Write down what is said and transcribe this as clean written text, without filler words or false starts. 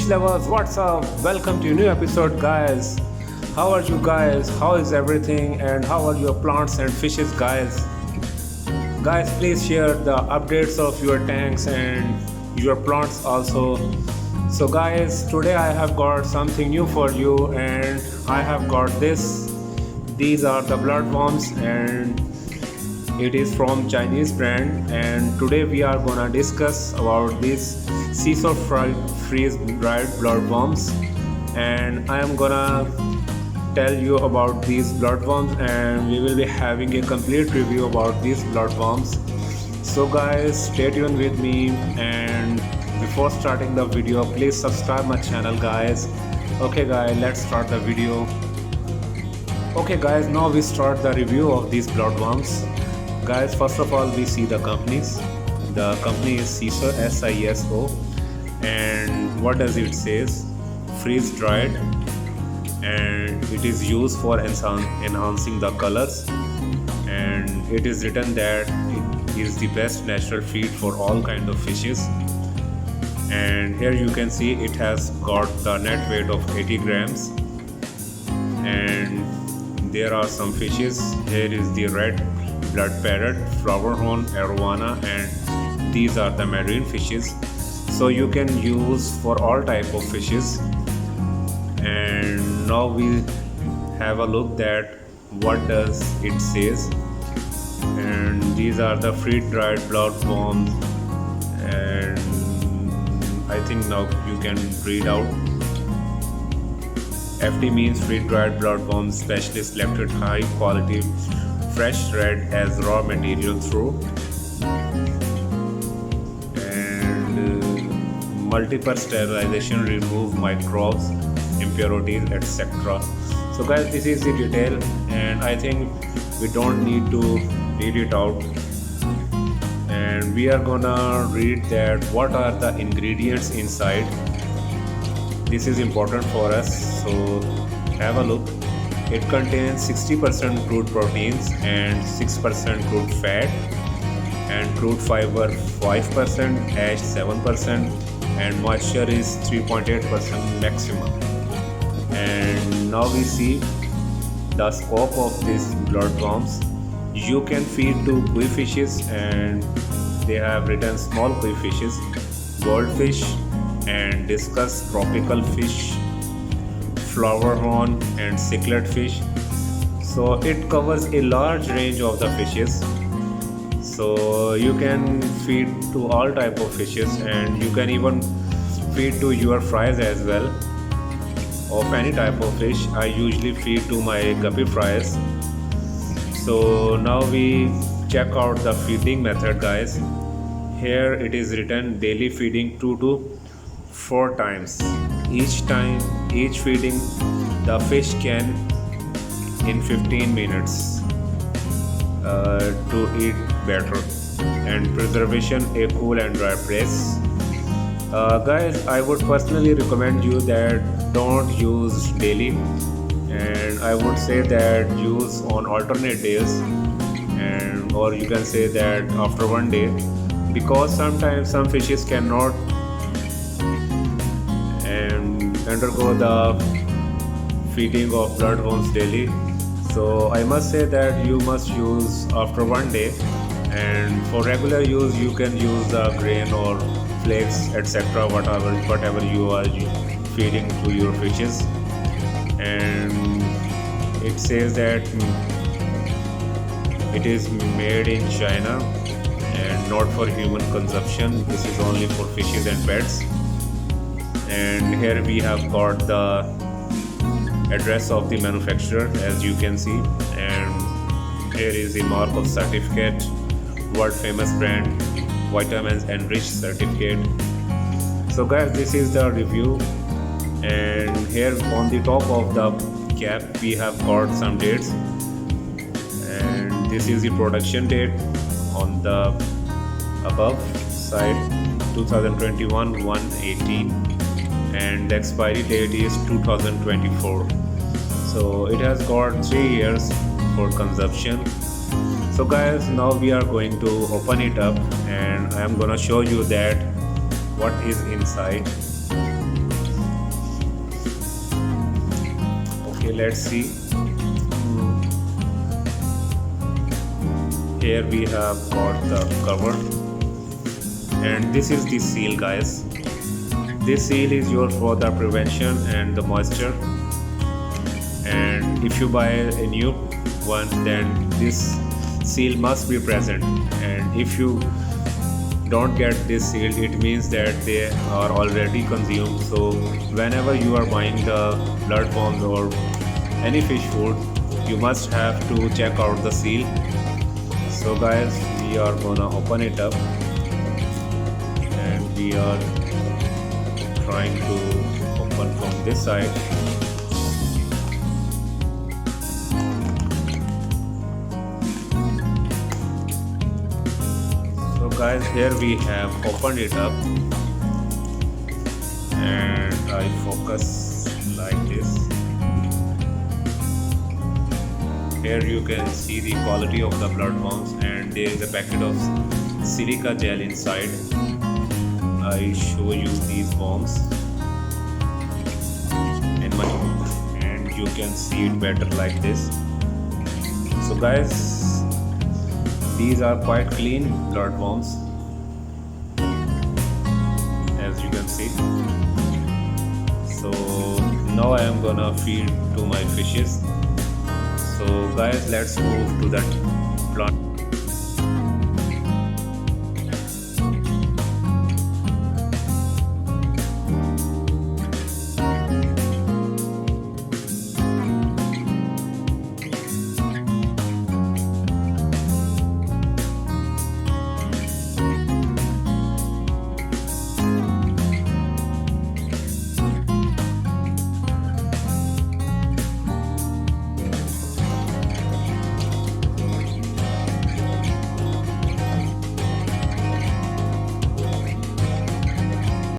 fish lovers, what's up? Welcome to a new episode, guys. How are you guys? How is everything? And how are your plants and fishes, guys? Guys, please share the updates of your tanks and your plants also. So, guys, today I have got something new for you, and I have got this. These are the bloodworms, and it is from Chinese brand. And today we are gonna discuss about these seashore freeze dried bloodworms, and I am gonna tell you about these bloodworms, and we will be having a complete review about these bloodworms. So guys, stay tuned with me, and before starting the video, please subscribe my channel, guys. Okay guys, let's start the video. Okay guys, now we start the review of these bloodworms. Guys, first of all, we see the companies. The company is Siso, SISO, and what does it says? Freeze dried, and it is used for enhancing the colors, and it is written that it is the best natural feed for all kind of fishes. And here you can see it has got the net weight of 80 grams, and there are some fishes. Here is the red blood parrot, flowerhorn, arowana, and these are the marine fishes. So you can use for all type of fishes. And now we have a look that what does it says. And these are the freeze dried bloodworms, and I think now you can read out. FD means freeze dried bloodworms specially selected high quality fresh red as raw material through, and multiple sterilization remove microbes, impurities, etc. So guys, this is the detail, and I think we don't need to read it out, and we are gonna read that what are the ingredients inside. This is important for us, so have a look. It contains 60% crude proteins and 6% crude fat, and crude fiber 5%, ash 7%, and moisture is 3.8% maximum. And now we see the scope of these bloodworms. You can feed to koi fishes, and they have written small koi fishes, goldfish, and discuss tropical fish, flowerhorn, and cichlid fish. So it covers a large range of the fishes, so you can feed to all type of fishes, and you can even feed to your fries as well of any type of fish. I usually feed to my guppy fries. So now we check out the feeding method, guys. Here it is written daily feeding 2 to 4 times. Each feeding the fish can in 15 minutes to eat better, and preservation a cool and dry place. Guys, I would personally recommend you that don't use daily, and I would say that use on alternate days, and or you can say that after one day, because sometimes some fishes cannot undergo the feeding of bloodworms daily. So I must say that you must use after one day, and for regular use you can use the grain or flakes, etc., whatever you are feeding to your fishes. And it says that it is made in China and not for human consumption. This is only for fishes and pets. And here we have got the address of the manufacturer, as you can see, and here is the mark of certificate, world famous brand, vitamins enriched certificate. So guys, this is the review, and here on the top of the cap we have got some dates, and this is the production date on the above side, 2021 118, and the expiry date is 2024. So it has got 3 years for consumption. So guys, now we are going to open it up, and I am gonna show you that what is inside. Okay, let's see. Here we have got the cover, and this is the seal, guys. This seal is used for the prevention and the moisture, and if you buy a new one, then this seal must be present, and if you don't get this seal, it means that they are already consumed. So whenever you are buying the bloodworms or any fish food, you must have to check out the seal. So guys, we are gonna open it up, and we are trying to open from this side. So guys, here we have opened it up, and I focus like this. Here you can see the quality of the bloodworms, and there is a packet of silica gel inside. I show you these worms in my, and you can see it better like this. So guys, these are quite clean bloodworms, as you can see. So now I am gonna feed to my fishes. So guys, let's move to that plant.